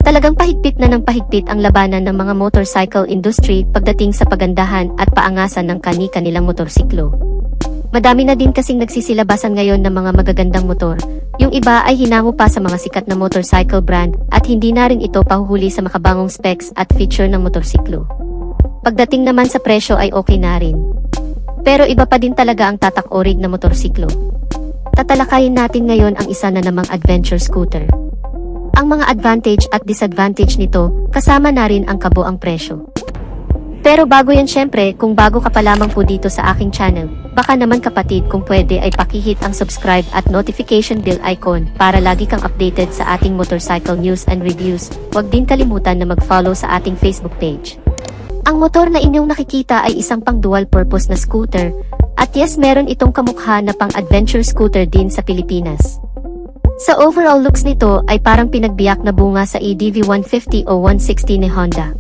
Talagang pahigpit na ng pahigpit ang labanan ng mga motorcycle industry pagdating sa pagandahan at paangasan ng kani-kanilang motorsiklo. Madami na din kasing nagsisilabasan ngayon ng mga magagandang motor. Yung iba ay hinango pa sa mga sikat na motorcycle brand at hindi na rin ito pahuhuli sa makabangong specs at feature ng motorsiklo. Pagdating naman sa presyo ay okay na rin. Pero iba pa din talaga ang tatak-orig na motorsiklo. Tatalakayin natin ngayon ang isa na namang adventure scooter. Ang mga advantage at disadvantage nito, kasama na rin ang kabuang presyo. Pero bago yan syempre, kung bago ka pa lamang po dito sa aking channel, baka naman kapatid kung pwede ay pakihit ang subscribe at notification bell icon para lagi kang updated sa ating motorcycle news and reviews. Huwag din kalimutan na mag-follow sa ating Facebook page. Ang motor na inyong nakikita ay isang pang dual purpose na scooter, at yes meron itong kamukha na pang adventure scooter din sa Pilipinas. Sa overall looks nito ay parang pinagbiyak na bunga sa EDV 150 o 160 ni Honda.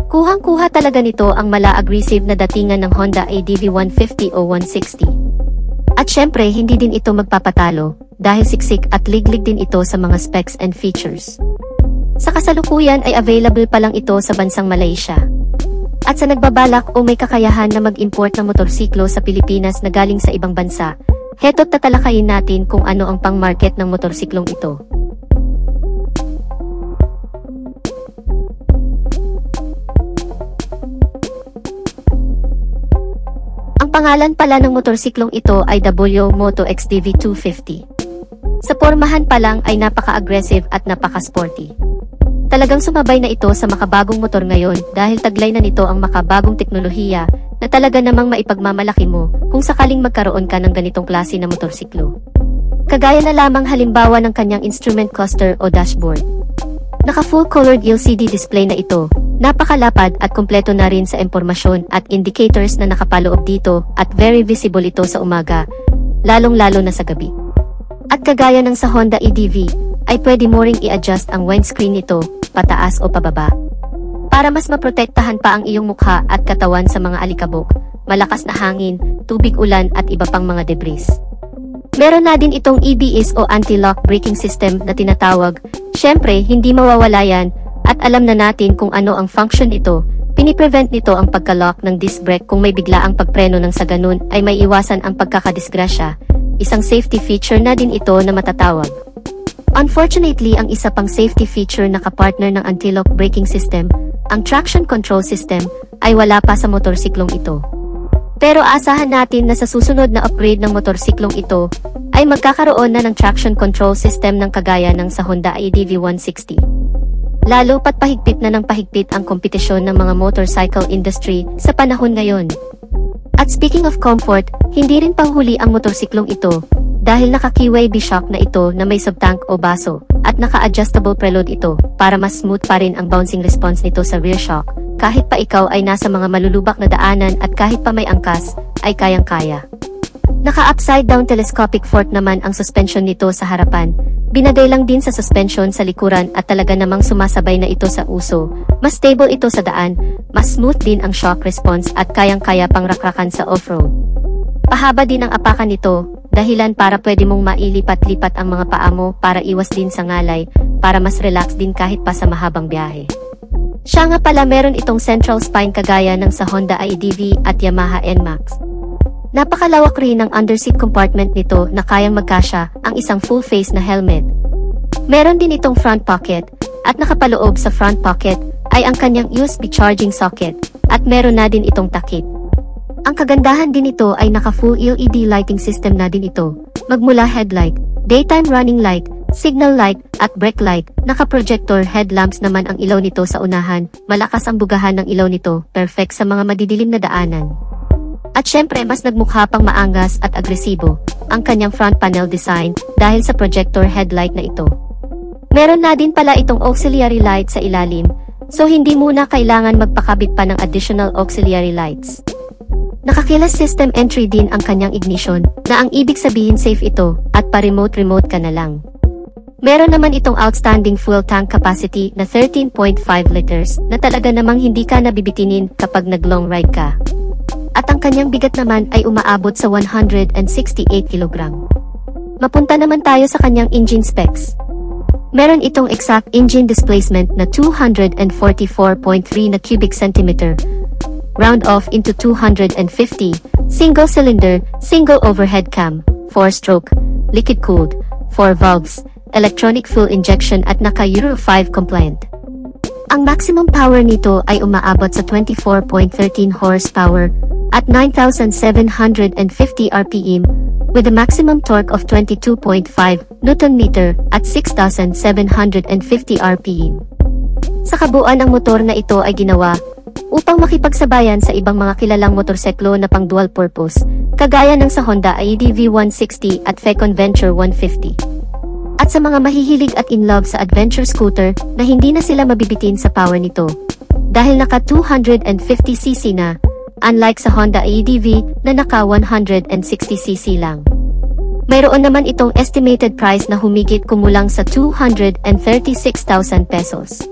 Kuhang-kuha talaga nito ang mala-aggressive na datingan ng Honda ADV 150 o 160. At syempre hindi din ito magpapatalo dahil siksik at liglig din ito sa mga specs and features. Sa kasalukuyan ay available pa lang ito sa bansang Malaysia. At sa nagbabalak o may kakayahan na mag-import ng motorsiklo sa Pilipinas na galing sa ibang bansa, heto't tatalakayin natin kung ano ang pang-market ng motorsiklong ito. Ang pangalan pala ng motorsiklong ito ay W Moto XDV 250. Sa pormahan pa lang ay napaka-aggressive at napaka-sporty. Talagang sumabay na ito sa makabagong motor ngayon dahil taglay na nito ang makabagong teknolohiya na talaga namang maipagmamalaki mo kung sakaling magkaroon ka ng ganitong klase na motorsiklo. Kagaya na lamang halimbawa ng kanyang instrument cluster o dashboard. Naka full colored LCD display na ito, napakalapad at kumpleto na rin sa impormasyon at indicators na nakapaloob dito at very visible ito sa umaga, lalong-lalo na sa gabi. At kagaya ng sa Honda EDV, ay pwede mo ring i-adjust ang windscreen nito, pataas o pababa. Para mas maprotektahan pa ang iyong mukha at katawan sa mga alikabok, malakas na hangin, tubig ulan at iba pang mga debris. Meron na din itong ABS o anti-lock braking system na tinatawag. Syempre, hindi mawawala yan at alam na natin kung ano ang function nito. Piniprevent nito ang pagka-lock ng disc brake kung may biglaang pagpreno ng sa ganun ay may iwasan ang pagkakadisgrasya. Isang safety feature na din ito na matatawag. Unfortunately, ang isa pang safety feature na kapartner ng anti-lock braking system, ang traction control system, ay wala pa sa motorsiklong ito. Pero asahan natin na sa susunod na upgrade ng motorsiklong ito, ay magkakaroon na ng traction control system ng kagaya ng sa Honda ADV 160. Lalo pat pahigpit na ng pahigpit ang kompetisyon ng mga motorcycle industry sa panahon ngayon. At speaking of comfort, hindi rin panghuli ang motorsiklong ito, dahil naka-keyway B-shock na ito na may subtank o baso, at naka-adjustable preload ito, para mas smooth pa rin ang bouncing response nito sa rear shock, kahit pa ikaw ay nasa mga malulubak na daanan at kahit pa may angkas, ay kayang-kaya. Naka-upside down telescopic fork naman ang suspension nito sa harapan, binagay lang din sa suspension sa likuran at talaga namang sumasabay na ito sa uso, mas stable ito sa daan, mas smooth din ang shock response at kayang-kaya pang rakrakan sa off-road. Pahaba din ang apakan nito, dahilan para pwede mong mailipat-lipat ang mga paa mo para iwas din sa ngalay, para mas relax din kahit pa sa mahabang biyahe. Siya nga pala meron itong central spine kagaya ng sa Honda ADV at Yamaha NMAX. Napakalawak rin ang underseat compartment nito na kayang magkasya ang isang full face na helmet. Meron din itong front pocket, at nakapaloob sa front pocket ay ang kanyang USB charging socket, at meron na din itong takip. Ang kagandahan din ito ay naka-full LED lighting system na din ito, magmula headlight, daytime running light, signal light, at brake light. Naka-projector headlamps naman ang ilaw nito sa unahan, malakas ang bugahan ng ilaw nito, perfect sa mga madidilim na daanan. At syempre mas nagmukha pang maangas at agresibo ang kanyang front panel design dahil sa projector headlight na ito. Meron na din pala itong auxiliary light sa ilalim, so hindi muna kailangan magpakabit pa ng additional auxiliary lights. Naka-keyless system entry din ang kanyang ignition, na ang ibig sabihin safe ito, at pa-remote ka na lang. Meron naman itong outstanding fuel tank capacity na 13.5 liters, na talaga namang hindi ka nabibitinin kapag nag-long ride ka. At ang kanyang bigat naman ay umaabot sa 168 kg. Mapunta naman tayo sa kanyang engine specs. Meron itong exact engine displacement na 244.3 na cubic centimeter, round off into 250, single cylinder, single overhead cam, 4-stroke, liquid-cooled, 4 valves, electronic fuel injection at naka Euro 5 compliant. Ang maximum power nito ay umaabot sa 24.13 horsepower at 9,750 RPM with a maximum torque of 22.5 Nm at 6,750 RPM. Sa kabuuan ang motor na ito ay ginawa upang makipagsabayan sa ibang mga kilalang motorseklo na pang dual purpose, kagaya ng sa Honda ADV 160 at Fecon Venture 150. At sa mga mahihilig at in love sa adventure scooter na hindi na sila mabibitin sa power nito. Dahil naka 250cc na, unlike sa Honda ADV na naka 160cc lang. Mayroon naman itong estimated price na humigit kumulang sa 236,000 pesos.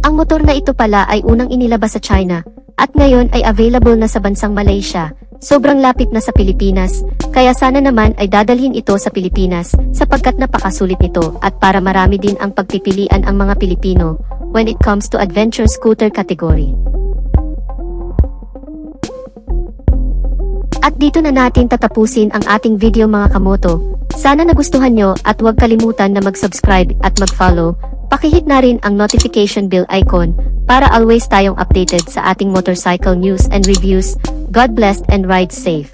Ang motor na ito pala ay unang inilabas sa China, at ngayon ay available na sa bansang Malaysia. Sobrang lapit na sa Pilipinas, kaya sana naman ay dadalhin ito sa Pilipinas sapagkat napakasulit nito at para marami din ang pagpipilian ang mga Pilipino when it comes to adventure scooter category. At dito na natin tatapusin ang ating video mga kamoto. Sana nagustuhan nyo at huwag kalimutan na mag-subscribe at mag-follow. Pakihit na rin ang notification bell icon para always tayong updated sa ating motorcycle news and reviews. God bless and ride safe.